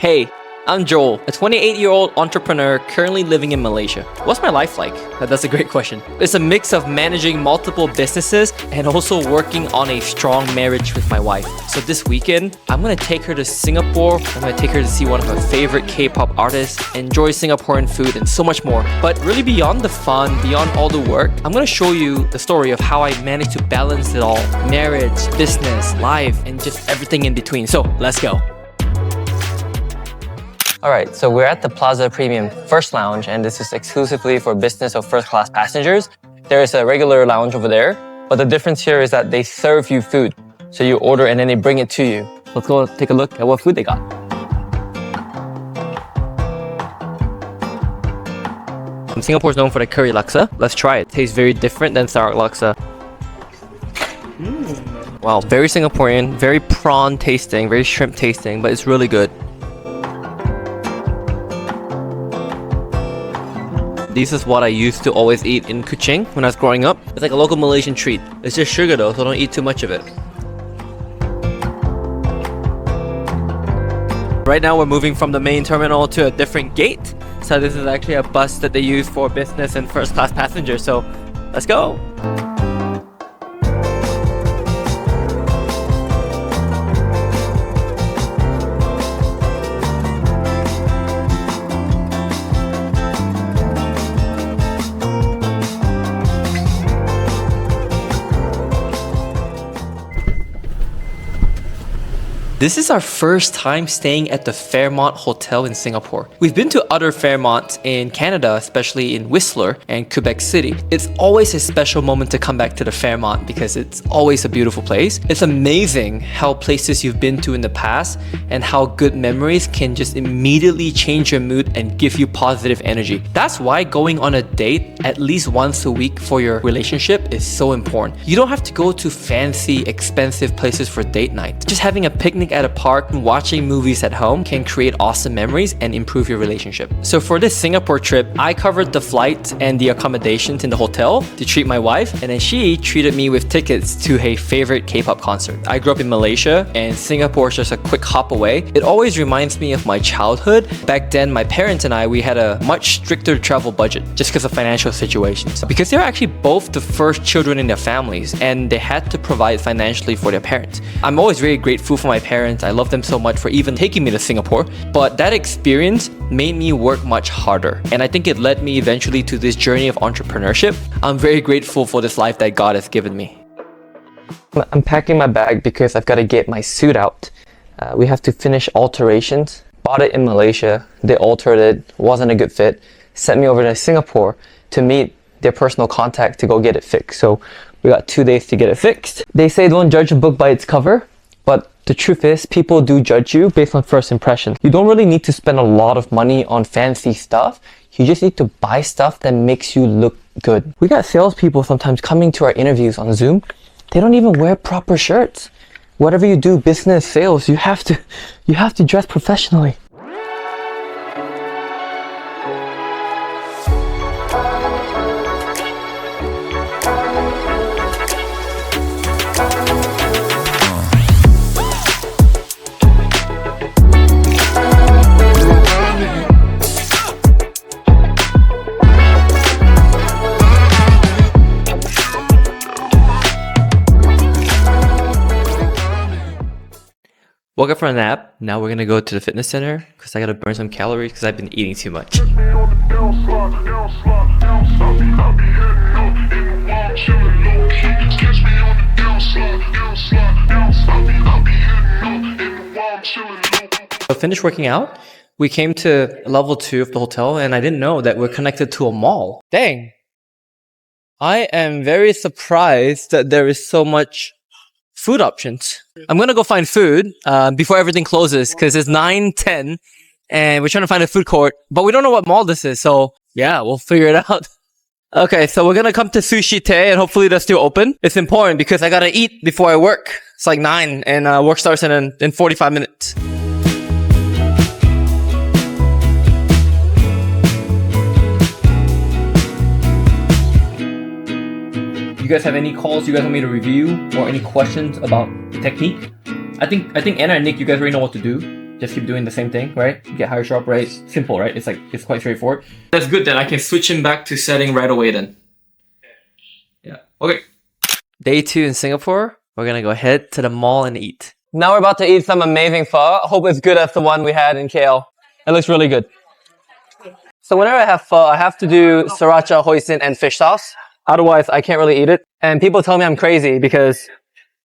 Hey, I'm Joel, a 28-year-old entrepreneur currently living in Malaysia. What's my life like? That's a great question. It's a mix of managing multiple businesses and also working on a strong marriage with my wife. So this weekend, I'm gonna take her to Singapore. I'm gonna take her to see one of her favorite K-pop artists, enjoy Singaporean food, and so much more. But really beyond the fun, beyond all the work, I'm gonna show you the story of how I managed to balance it all. Marriage, business, life, and just everything in between. So let's go. Alright, so we're at the Plaza Premium First Lounge, and this is exclusively for business or first class passengers. There is a regular lounge over there, but the difference here is that they serve you food. So you order and then they bring it to you. Let's go take a look at what food they got. Singapore is known for the curry laksa. Let's try it. It tastes very different than Sarawak laksa. Wow, very Singaporean, very prawn tasting, very shrimp tasting, but it's really good. This is what I used to always eat in Kuching when I was growing up. It's like a local Malaysian treat. It's just sugar though, so don't eat too much of it. Right now we're moving from the main terminal to a different gate. So this is actually a bus that they use for business and first class passengers. So let's go. This is our first time staying at the Fairmont Hotel in Singapore. We've been to other Fairmonts in Canada, especially in Whistler and Quebec City. It's always a special moment to come back to the Fairmont because it's always a beautiful place. It's amazing how places you've been to in the past and how good memories can just immediately change your mood and give you positive energy. That's why going on a date at least once a week for your relationship is so important. You don't have to go to fancy, expensive places for date night. Just having a picnic at a park and watching movies at home can create awesome memories and improve your relationship. So for this Singapore trip, I covered the flight and the accommodations in the hotel to treat my wife, and then she treated me with tickets to a favorite K-pop concert. I grew up in Malaysia and Singapore is just a quick hop away. It always reminds me of my childhood. Back then, my parents and I, we had a much stricter travel budget just because of financial situations. Because they're actually both the first children in their families and they had to provide financially for their parents. I'm always very grateful for my parents. I love them so much for even taking me to Singapore, but that experience made me work much harder, and I think it led me eventually to this journey of entrepreneurship. I'm very grateful for this life that God has given me. I'm packing my bag because I've got to get my suit out. We have to finish alterations. Bought it in Malaysia, they altered it, wasn't a good fit, sent me over to Singapore to meet their personal contact to go get it fixed. So we got 2 days to get it fixed. They say don't judge a book by its cover, but the truth is, people do judge you based on first impression. You don't really need to spend a lot of money on fancy stuff. You just need to buy stuff that makes you look good. We got salespeople sometimes coming to our interviews on Zoom. They don't even wear proper shirts. Whatever you do, business, sales, you have to dress professionally. Woke up from a nap. Now we're gonna go to the fitness center because I gotta burn some calories because I've been eating too much. So finished working out. We came to level 2 of the hotel and I didn't know that we're connected to a mall. Dang. I am very surprised that there is so much food options. I'm gonna go find food before everything closes because it's 9:10 and we're trying to find a food court, but we don't know what mall this is, so yeah, we'll figure it out. Okay, so we're gonna come to Sushi Tei and hopefully they're still open. It's important because I gotta eat before I work. It's like 9 and work starts in 45 minutes. You guys have any calls you guys want me to review or any questions about the technique? I think Anna and Nick, you guys already know what to do. just keep doing the same thing, right? Get higher sharp rate. Simple, right? It's quite straightforward. That's good then. I can switch him back to setting right away then. Yeah. Okay. Day 2 in Singapore. We're gonna go head to the mall and eat. Now we're about to eat some amazing pho. I hope it's good as the one we had in KL. It looks really good. So whenever I have pho, I have to do sriracha, hoisin, and fish sauce. Otherwise, I can't really eat it. And people tell me I'm crazy because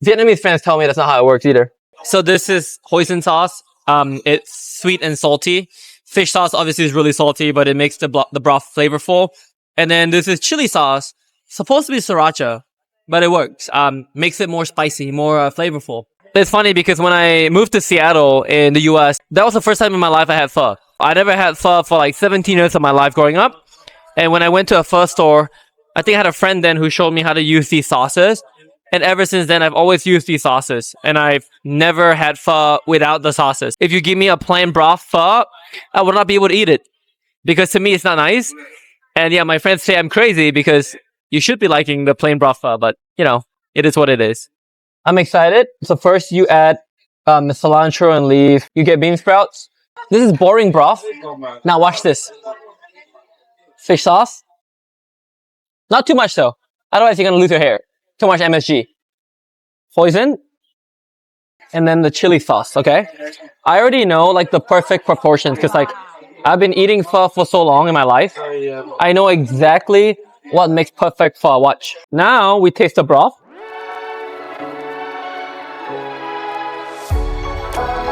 Vietnamese friends tell me that's not how it works either. So this is hoisin sauce. It's sweet and salty. Fish sauce obviously is really salty, but it makes the broth flavorful. And then this is chili sauce. Supposed to be sriracha, but it works. Makes it more spicy, more flavorful. It's funny because when I moved to Seattle in the US, that was the first time in my life I had pho. I never had pho for like 17 years of my life growing up. And when I went to a pho store, I think I had a friend then who showed me how to use these sauces. And ever since then, I've always used these sauces. And I've never had pho without the sauces. If you give me a plain broth pho, I would not be able to eat it. Because to me, it's not nice. And yeah, my friends say I'm crazy because you should be liking the plain broth pho. But, you know, it is what it is. I'm excited. So first you add cilantro and leaf. You get bean sprouts. This is boring broth. Now watch this. Fish sauce. Not too much though. Otherwise you're gonna lose your hair. Too much MSG. Hoisin. And then the chili sauce, okay? I already know like the perfect proportions because like I've been eating pho for so long in my life. I know exactly what makes perfect pho. Watch. Now we taste the broth.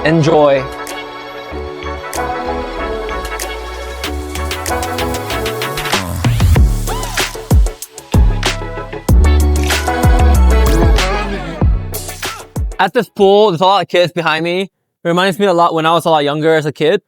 Enjoy. At this pool, there's a lot of kids behind me. It reminds me a lot when I was a lot younger as a kid.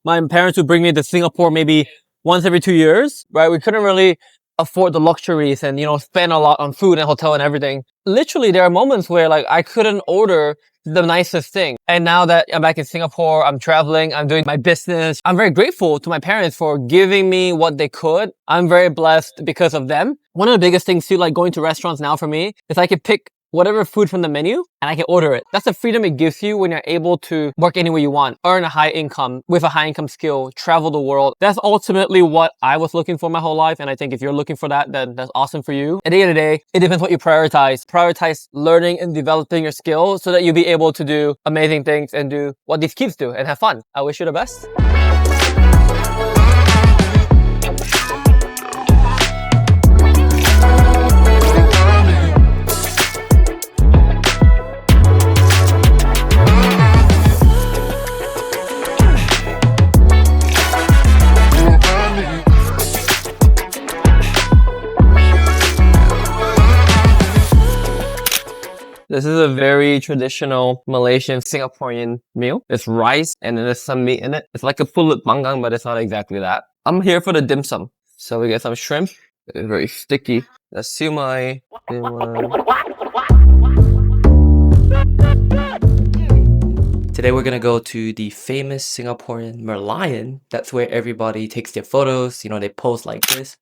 My parents would bring me to Singapore maybe once every 2 years, right? We couldn't really afford the luxuries and, you know, spend a lot on food and hotel and everything. Literally, there are moments where like I couldn't order the nicest thing. And now that I'm back in Singapore, I'm traveling, I'm doing my business. I'm very grateful to my parents for giving me what they could. I'm very blessed because of them. One of the biggest things too, like going to restaurants now for me, is I can pick whatever food from the menu and I can order it. That's the freedom it gives you when you're able to work anywhere you want, earn a high income with a high income skill, travel the world. That's ultimately what I was looking for my whole life. And I think if you're looking for that, then that's awesome for you. At the end of the day, it depends what you prioritize. Prioritize learning and developing your skills so that you'll be able to do amazing things and do what these kids do and have fun. I wish you the best. This is a very traditional Malaysian Singaporean meal. It's rice and then there's some meat in it. It's like a pulut panggang, but it's not exactly that. I'm here for the dim sum. So we get some shrimp. It's very sticky. The siumai. Today we're gonna go to the famous Singaporean Merlion. That's where everybody takes their photos. You know, they pose like this.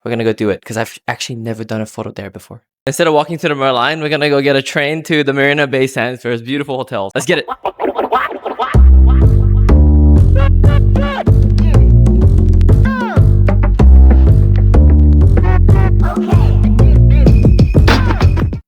We're gonna go do it because I've actually never done a photo there before. Instead of walking to the Merlion, we're gonna go get a train to the Marina Bay Sands for this beautiful hotel. Let's get it.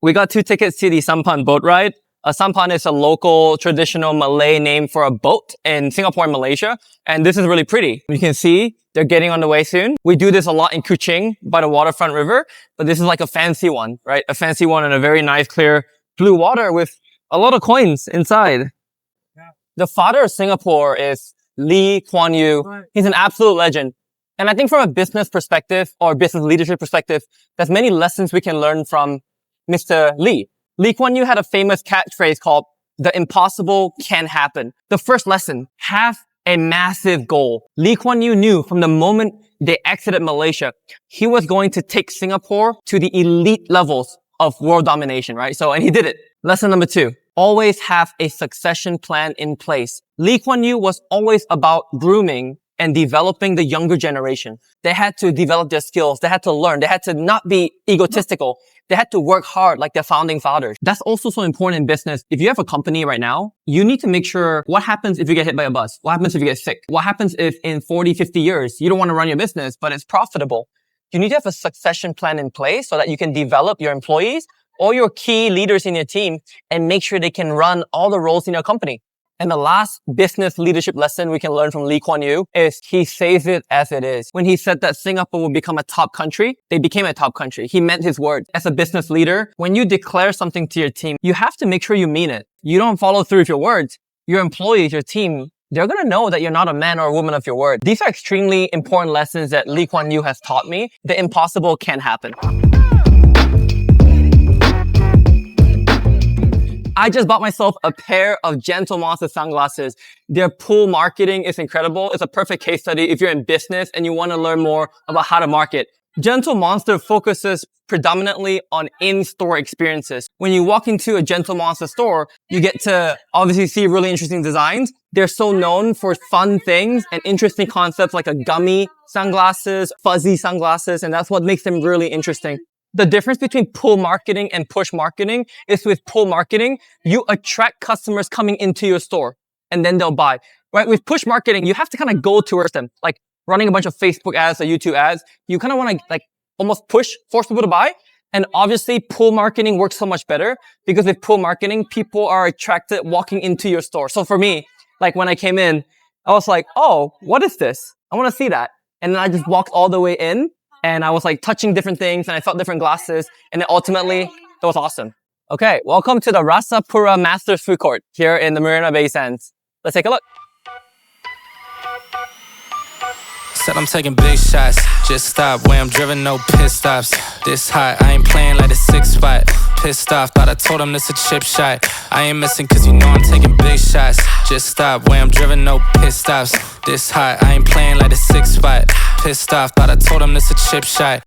We got 2 tickets to the Sampan boat ride. A sampan is a local traditional Malay name for a boat in Singapore and Malaysia. And this is really pretty. You can see they're getting on the way soon. We do this a lot in Kuching by the waterfront river, but this is like a fancy one, right? A fancy one in a very nice, clear blue water with a lot of coins inside. Yeah. The father of Singapore is Lee Kuan Yew. Right. He's an absolute legend. And I think from a business perspective or business leadership perspective, there's many lessons we can learn from Mr. Lee. Lee Kuan Yew had a famous catchphrase called, "The impossible can happen." The first lesson, have a massive goal. Lee Kuan Yew knew from the moment they exited Malaysia, he was going to take Singapore to the elite levels of world domination, right? And he did it. Lesson number 2, always have a succession plan in place. Lee Kuan Yew was always about grooming and developing the younger generation. They had to develop their skills. They had to learn. They had to not be egotistical. They had to work hard like their founding fathers. That's also so important in business. If you have a company right now, you need to make sure what happens if you get hit by a bus? What happens if you get sick? What happens if in 40, 50 years, you don't want to run your business, but it's profitable? You need to have a succession plan in place so that you can develop your employees or your key leaders in your team and make sure they can run all the roles in your company. And the last business leadership lesson we can learn from Lee Kuan Yew is he says it as it is. When he said that Singapore will become a top country, they became a top country. He meant his word. As a business leader, when you declare something to your team, you have to make sure you mean it. You don't follow through with your words. Your employees, your team, they're going to know that you're not a man or a woman of your word. These are extremely important lessons that Lee Kuan Yew has taught me. The impossible can happen. I just bought myself a pair of Gentle Monster sunglasses. Their pull marketing is incredible. It's a perfect case study if you're in business and you want to learn more about how to market. Gentle Monster focuses predominantly on in-store experiences. When you walk into a Gentle Monster store, you get to obviously see really interesting designs. They're so known for fun things and interesting concepts like a gummy sunglasses, fuzzy sunglasses, and that's what makes them really interesting. The difference between pull marketing and push marketing is with pull marketing, you attract customers coming into your store and then they'll buy. Right? With push marketing, you have to kind of go towards them. Like running a bunch of Facebook ads or YouTube ads, you kind of want to like almost force people to buy. And obviously pull marketing works so much better because with pull marketing, people are attracted walking into your store. So for me, like when I came in, I was like, oh, what is this? I want to see that. And then I just walked all the way in. And I was like touching different things and I felt different glasses. And then ultimately, it was awesome. Okay, welcome to the Rasapura Masters Food Court here in the Marina Bay Sands. Let's take a look. Said I'm taking big shots, just stop where I'm driven, no pit stops. This hot, I ain't playing like a 6 spot. Pissed off, thought I told him this a chip shot. I ain't missing cause you know I'm taking big shots. Just stop where I'm driven, no pit stops. This hot, I ain't playing like a 6 spot. Pissed off, thought I told him this a chip shot.